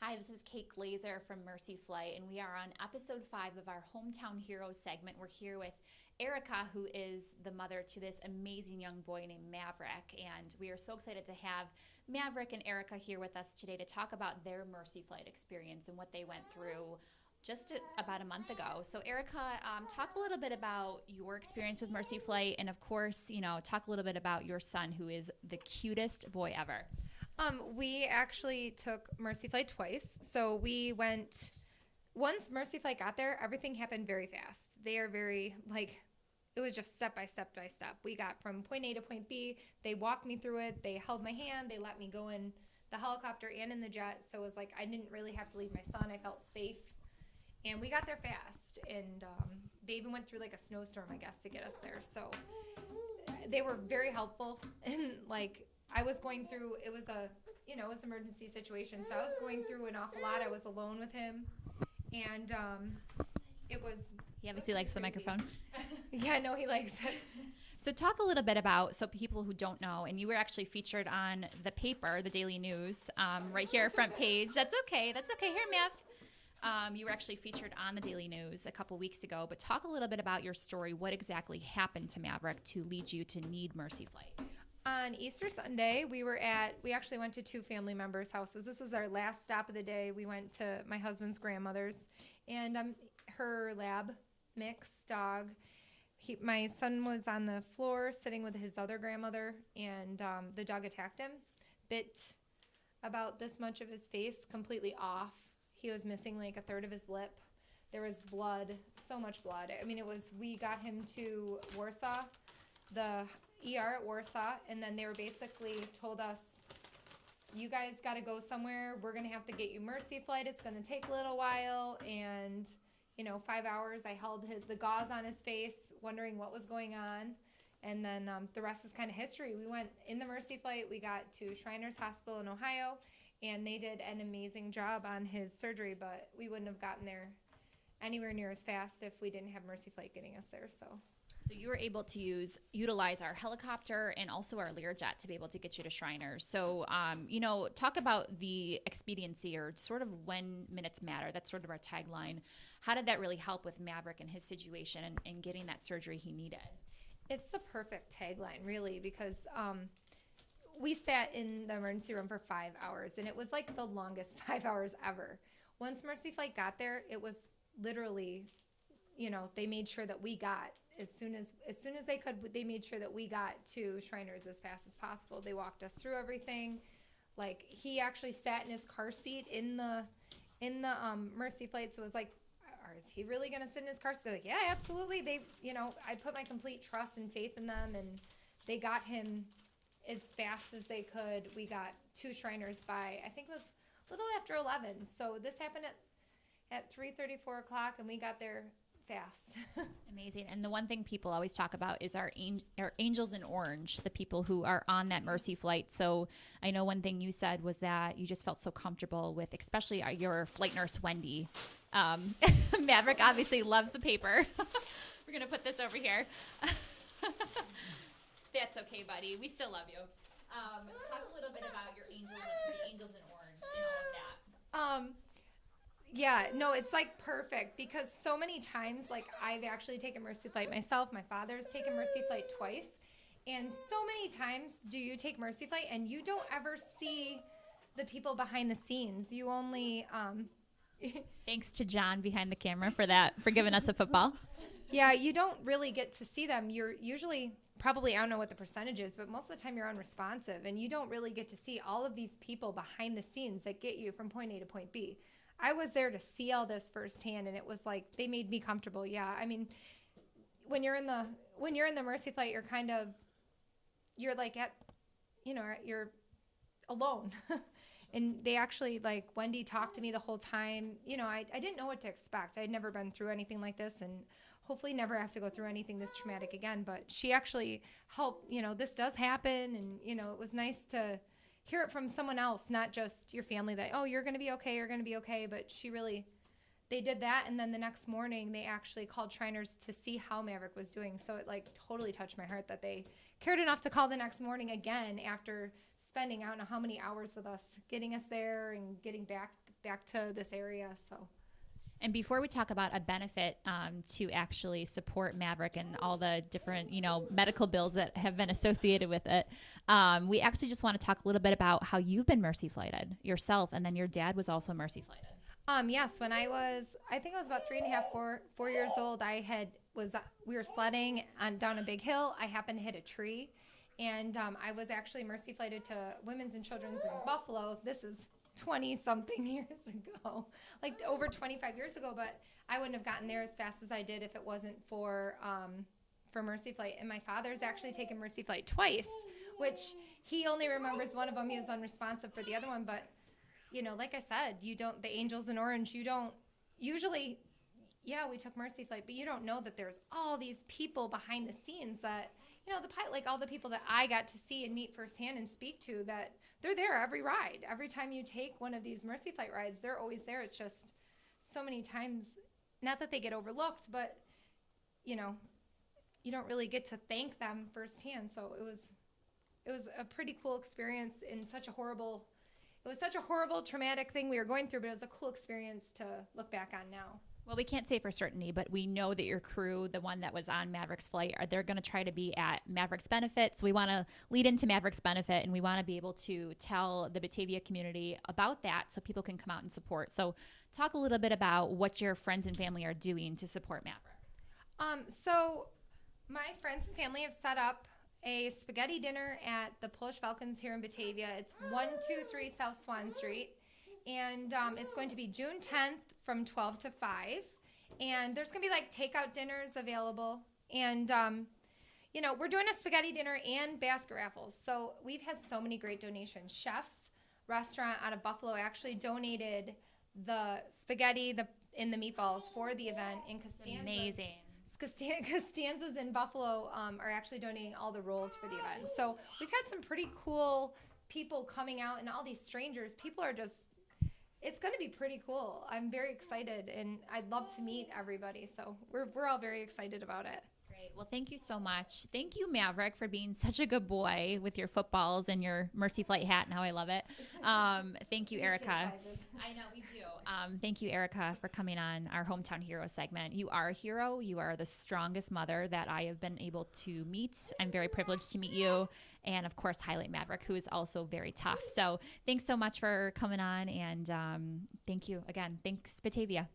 Hi, this is Kate Glaser from Mercy Flight, and we are on episode 5 of our Hometown Heroes segment. We're here with Erika, who is the mother to this amazing young boy named Maverick, and we are so excited to have Maverick and Erika here with us today to talk about their Mercy Flight experience and what they went through just about a month ago. So, Erika, talk a little bit about your experience with Mercy Flight, and of course, talk a little bit about your son, who is the cutest boy ever. We actually took Mercy Flight twice. So we went, once Mercy Flight got there, everything happened very fast. They are very, it was just step by step by step. We got from point A to point B. They walked me through it. They held my hand. They let me go in the helicopter and in the jet. So it was like I didn't really have to leave my son. I felt safe. And we got there fast. And they even went through like a snowstorm, I guess, to get us there. So they were very helpful. And I was going through, it was an emergency situation. So I was going through an awful lot. I was alone with him. And it was. He obviously likes the microphone. Yeah, no, he likes it. So talk a little bit about, so people who don't know, and you were actually featured on the paper, the Daily News, right here, front page. That's okay. Here, Math. You were actually featured on the Daily News a couple weeks ago, but talk a little bit about your story. What exactly happened to Maverick to lead you to need Mercy Flight? On Easter Sunday, we actually went to two family members' houses. This was our last stop of the day. We went to my husband's grandmother's, and her lab mix dog. My son was on the floor sitting with his other grandmother, and the dog attacked him, bit about this much of his face, completely off. He was missing like a third of his lip. There was blood, so much blood. I mean, we got him to Warsaw, the ER at Warsaw, and then they were basically told us, you guys got to go somewhere. We're going to have to get you Mercy Flight. It's going to take a little while. And, 5 hours, I held the gauze on his face, wondering what was going on. And then the rest is kind of history. We went in the Mercy Flight. We got to Shriners Hospital in Ohio, and they did an amazing job on his surgery, but we wouldn't have gotten there anywhere near as fast if we didn't have Mercy Flight getting us there. So you were able to utilize our helicopter and also our Learjet to be able to get you to Shriners. So, talk about the expediency, or sort of when minutes matter. That's sort of our tagline. How did that really help with Maverick and his situation and getting that surgery he needed? It's the perfect tagline, really, because we sat in the emergency room for 5 hours, and it was like the longest 5 hours ever. Once Mercy Flight got there, it was literally, they made sure that we got, as soon as they could, they made sure that we got to Shriners as fast as possible. They walked us through everything. Like, he actually sat in his car seat in the Mercy Flight. So it was like, is he really going to sit in his car seat? They're like, yeah, absolutely. They, I put my complete trust and faith in them, and they got him as fast as they could. We got to Shriners by, I think it was a little after 11. So this happened at 3:30, 4 o'clock, and we got there fast. Amazing. And the one thing people always talk about is our angels in orange, the people who are on that Mercy Flight. So I know one thing you said was that you just felt so comfortable with, especially your flight nurse, Wendy. Maverick obviously loves the paper. We're going to put this over here. That's okay, buddy. We still love you. Talk a little bit about your the angels in orange and all of that. Yeah, no, it's like perfect, because so many times, I've actually taken Mercy Flight myself. My father's taken Mercy Flight twice. And so many times do you take Mercy Flight and you don't ever see the people behind the scenes. You only, Thanks to John behind the camera for giving us a football. Yeah, you don't really get to see them. You're usually, probably, I don't know what the percentage is, but most of the time you're unresponsive, and you don't really get to see all of these people behind the scenes that get you from point A to point B. I was there to see all this firsthand, and it was like they made me comfortable. Yeah, I mean, when you're in the Mercy Flight, you're alone. And they actually, Wendy talked to me the whole time. I didn't know what to expect. I'd never been through anything like this, and hopefully never have to go through anything this traumatic again. But she actually helped, this does happen. And, it was nice to hear it from someone else, not just your family, that, oh, you're going to be okay. But they did that. And then the next morning, they actually called Shriners to see how Maverick was doing. So it totally touched my heart that they cared enough to call the next morning again after spending I don't know how many hours with us, getting us there and getting back to this area. So. And before we talk about a benefit to actually support Maverick and all the different, medical bills that have been associated with it, we actually just want to talk a little bit about how you've been mercy flighted yourself, and then your dad was also mercy flighted. Yes, when I think I was about 3.5, 4 years old, we were sledding down a big hill. I happened to hit a tree, and I was actually mercy flighted to Women's and Children's in Buffalo. This is 20-something years ago, like over 25 years ago, but I wouldn't have gotten there as fast as I did if it wasn't for Mercy Flight. And my father's actually taken Mercy Flight twice, which he only remembers one of them. He was unresponsive for the other one, but like I said, the Angels in Orange, you don't usually, we took Mercy Flight, but you don't know that there's all these people behind the scenes that, the pilot, like all the people that I got to see and meet firsthand and speak to, that they're there every ride. Every time you take one of these Mercy Flight rides, they're always there. It's just so many times, not that they get overlooked, but, you don't really get to thank them firsthand. So it was a pretty cool experience in such a horrible traumatic thing we were going through, but it was a cool experience to look back on now. Well, we can't say for certainty, but we know that your crew, the one that was on Maverick's flight, they're going to try to be at Maverick's benefit. So we want to lead into Maverick's benefit, and we want to be able to tell the Batavia community about that so people can come out and support. So talk a little bit about what your friends and family are doing to support Maverick. So my friends and family have set up a spaghetti dinner at the Polish Falcons here in Batavia. It's 123 South Swan Street. And it's going to be June 10th from 12 to 5. And there's going to be like takeout dinners available. And, we're doing a spaghetti dinner and basket raffles. So we've had so many great donations. Chef's Restaurant out of Buffalo actually donated the spaghetti and the meatballs for the event in Costanza. Amazing. Costanza's in Buffalo are actually donating all the rolls for the event. So we've had some pretty cool people coming out, and all these strangers. People are just... It's going to be pretty cool. I'm very excited, and I'd love to meet everybody. So we're all very excited about it. Great. Well, thank you so much. Thank you, Maverick, for being such a good boy with your footballs and your Mercy Flight hat. Now I love it. Thank you, Erika. I know, we do. Thank you, Erika, for coming on our Hometown Hero segment. You are a hero. You are the strongest mother that I have been able to meet. I'm very privileged to meet you. And, of course, highlight Maverick, who is also very tough. So thanks so much for coming on. And thank you again. Thanks, Batavia.